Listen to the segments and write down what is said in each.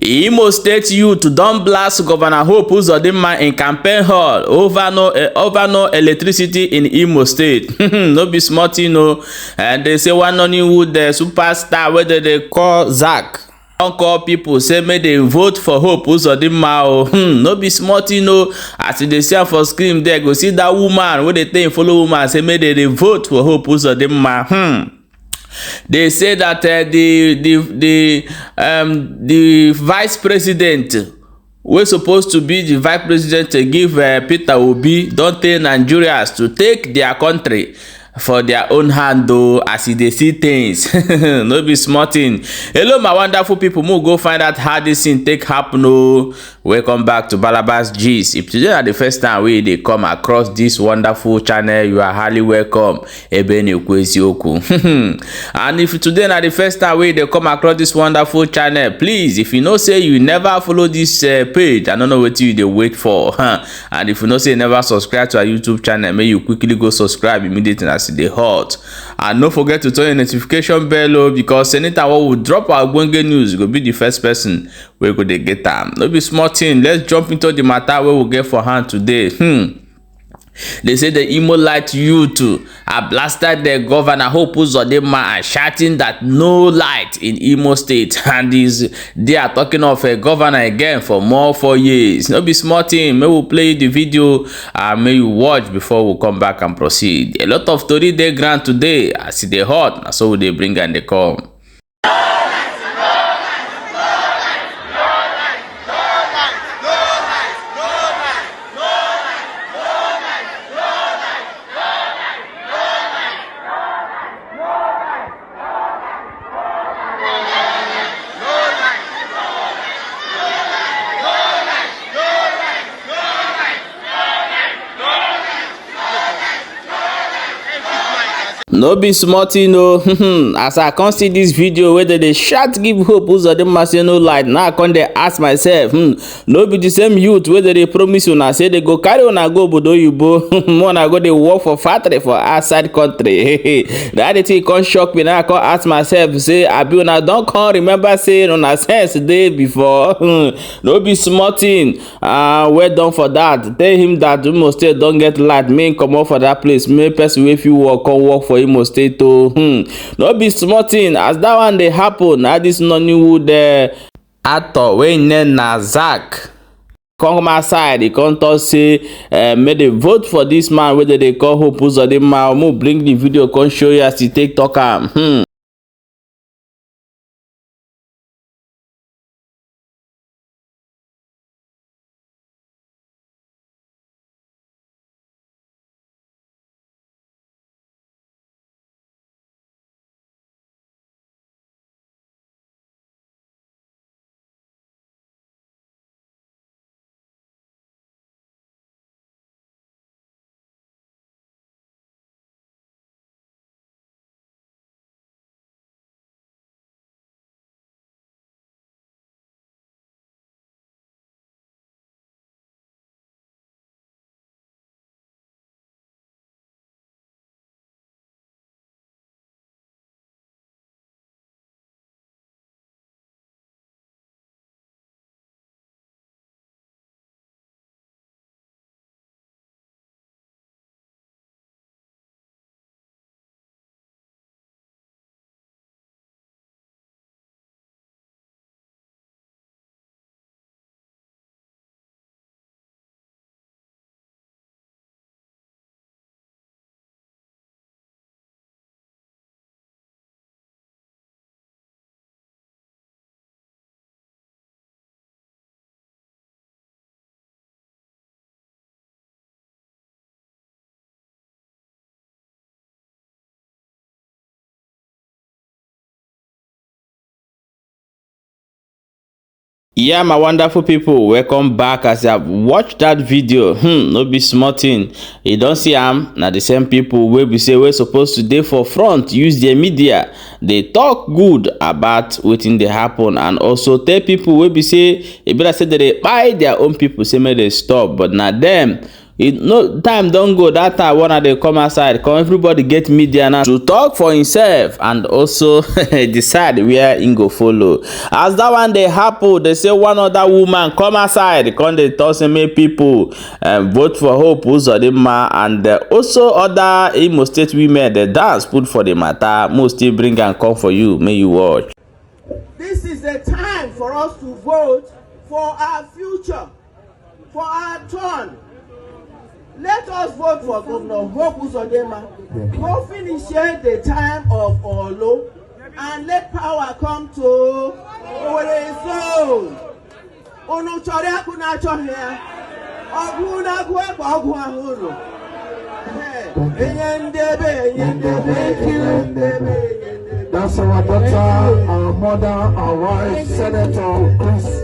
Imo State youth don blast Governor Hope Uzodinma in campaign hall over no electricity in Imo State. No be small thing o. And they say one Nollywood superstar wey they call Zach don call people say make they vote for Hope Uzodinma o. No be small thing o. As you dey see am for screen there, go see that woman wey dey take follow woman say make they vote for Hope Uzodinma. They say that the vice president wey supposed to be the vice president to give Peter Obi don tell Nigerians to take their country for their own hand though, as they see things. No be small thing. Hello my wonderful people, mo go find out how this thing take happen o. Welcome back to Balabas Gist. If today are the first time we dey come across this wonderful channel, you are highly welcome. Ebeni Oku. And if today are the first time we dey come across this wonderful channel, please, if you know say you never follow this page, I don't know what you dey wait for. And if you know say you never subscribe to our YouTube channel, may you quickly go subscribe immediately as they hot. And don't forget to turn your notification bell because anytime we will drop our Gwenge news, you go be the first person we go to get them. No be small thing. Let's jump into the matter we will get for hand today. They say the Imo light youth have blasted the Governor Hope Uzodinma and shouting that no light in Imo State, and they are talking of a governor again for more 4 years. No be small thing. May we play the video and may you watch before we come back and proceed. A lot of story they grant today as they hot, so they bring and they come. No be small thing o. As I come see this video where they shout give Hope Uzodinma say no light, now I come dey ask myself, no be the same youth where they promise una say they go carry una go obodo oyibo, una go dey work for factory for outside country. That the thing come shock me. Now I come ask myself say abi una don come remember say una sense dey before. No be small thing. Well done for that. Tell him that Imo State don get light, make come out for that place, make person wey fit work come work for Imo State o. No be small thing. As that one dey happen, na this Nollywood actor wey name na Zach come outside, he come talk say make they vote for this man wey they call Hope Uzodinma. Mo bring the video come show you as he take talk am. Yeah, my wonderful people, welcome back. As you have watched that video, no be small thing. You don't see am na the same people wey be say we're supposed to dey for front, use their media, they talk good about wetin dey happen, and also tell people wey be say e be like say they buy their own people say make they stop, but na them No time don't go. That time when they come outside, come everybody get media now to talk for himself and also decide where he go follow. As that one they happen, they say one other woman come outside, come they talk say make people vote for Hope Uzodinma, and also other Imo State women they dance put for the matter. Most still bring and come for you, may you watch. This is the time for us to vote for our future, for our turn. Let us vote for Governor Hope Uzodinma. Go finish the time of Olo and let power come to our soul. Ono chore akuna chohia. Oguna gwa ogwa huru. That's our daughter, our mother, our wife, Senator Chris.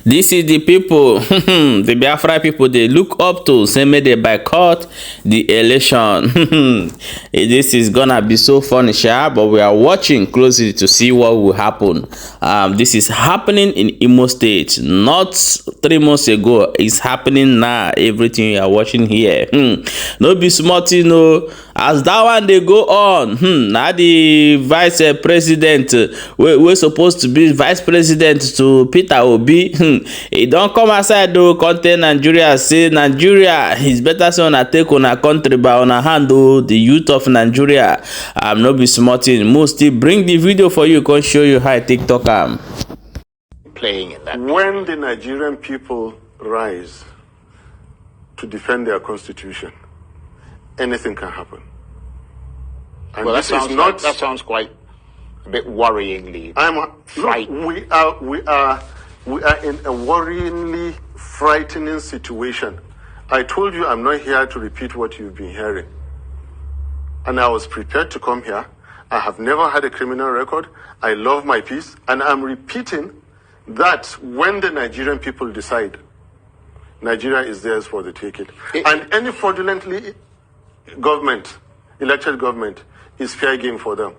This is the people, the Biafra people they look up to, say may they boycott the election. This is gonna be so funny, sha, but we are watching closely to see what will happen. This is happening in Imo State, not 3 months ago. It's happening now. Everything you are watching here. No be smart, you know. As that one they go on, now the vice president, we're supposed to be vice president to Peter Obi. He don't come outside though, content Nigeria, say Nigeria is better so on take on a country by on a handle the youth of Nigeria. No be smarting. Mostly bring the video for you, can show you how TikTok playing it that when the Nigerian people rise to defend their constitution, anything can happen. And well, that this sounds quite a bit worryingly. Look, we are in a worryingly frightening situation. I told you I'm not here to repeat what you've been hearing. And I was prepared to come here. I have never had a criminal record. I love my peace. And I'm repeating that when the Nigerian people decide, Nigeria is theirs for the taking. And any fraudulently elected government, is fair game for them.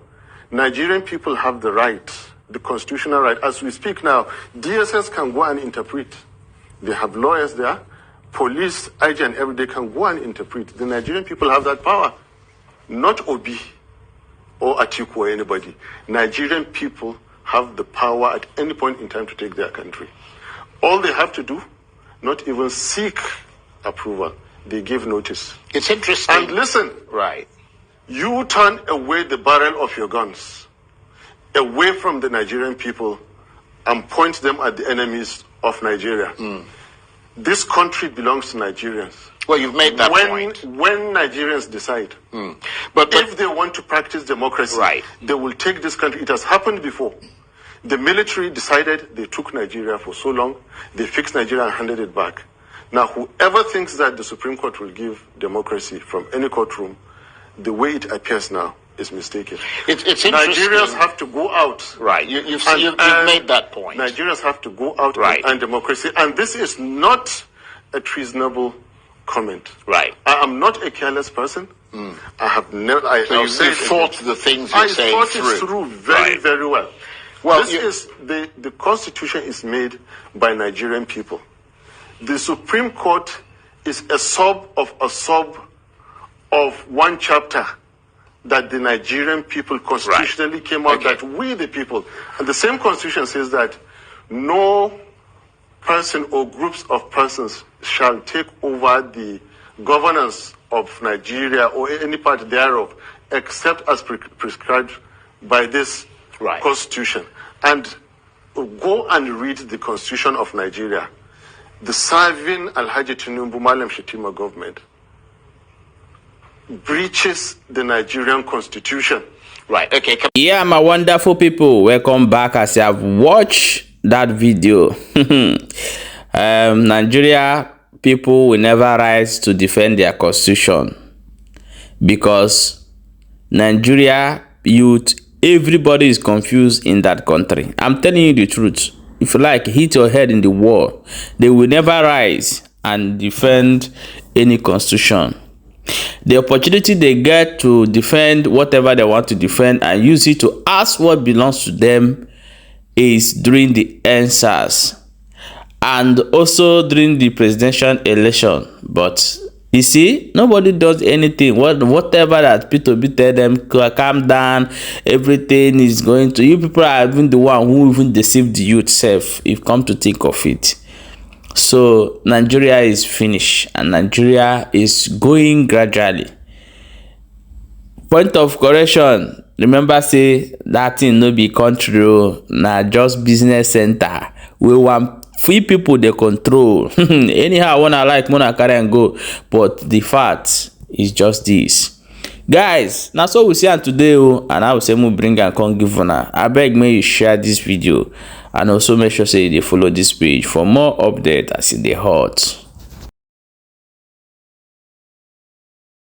Nigerian people have the right, the constitutional right. As we speak now, DSS can go and interpret. They have lawyers there. Police, IG and every day can go and interpret. The Nigerian people have that power. Not Obi or Atiku or anybody. Nigerian people have the power at any point in time to take their country. All they have to do, not even seek approval. They give notice. It's interesting. And listen. Right. You turn away the barrel of your guns, away from the Nigerian people, and point them at the enemies of Nigeria. This country belongs to Nigerians. Well, you've made that point. When Nigerians decide, but if they want to practice democracy, right, they will take this country. It has happened before. The military decided, they took Nigeria for so long, they fixed Nigeria and handed it back. Now, whoever thinks that the Supreme Court will give democracy from any courtroom, the way it appears now is mistaken. It's interesting. Nigerians have to go out. Right. You've made that point. Nigerians have to go out right, and democracy. And this is not a treasonable comment. Right. I am not a careless person. I have never. So you thought the things you're saying through. I thought it through very, right, very well. Well, this is the Constitution is made by Nigerian people. The Supreme Court is a sub of one chapter that the Nigerian people constitutionally right, came out, that we the people, and the same constitution says that no person or groups of persons shall take over the governance of Nigeria or any part thereof except as prescribed by this right, constitution. And go and read the constitution of Nigeria. The serving Alhaji Tinubu Malam Shetima government breaches the Nigerian constitution. Right, okay. Yeah, my wonderful people, welcome back. As you have watched that video, Nigeria people will never rise to defend their constitution because Nigeria youth Everybody is confused in that country. I'm telling you the truth. If you like, hit your head in the wall. They will never rise and defend any constitution. The opportunity they get to defend whatever they want to defend and use it to ask what belongs to them is during the NSAS and also during the presidential election. But you see, nobody does anything. Whatever that P2B tell them, calm down, everything is going to. You people are even the one who even deceived the youth self, if come to think of it. So Nigeria is finished and Nigeria is going gradually. Point of correction, remember say that thing no be country, na just business center. We want free people they control. Anyhow, when I like, when I carry and go. But the fact is just this. Guys, now so we see on today, and I will say we bring and come give una. I beg may you share this video and also make sure say you follow this page for more updates as in the hot.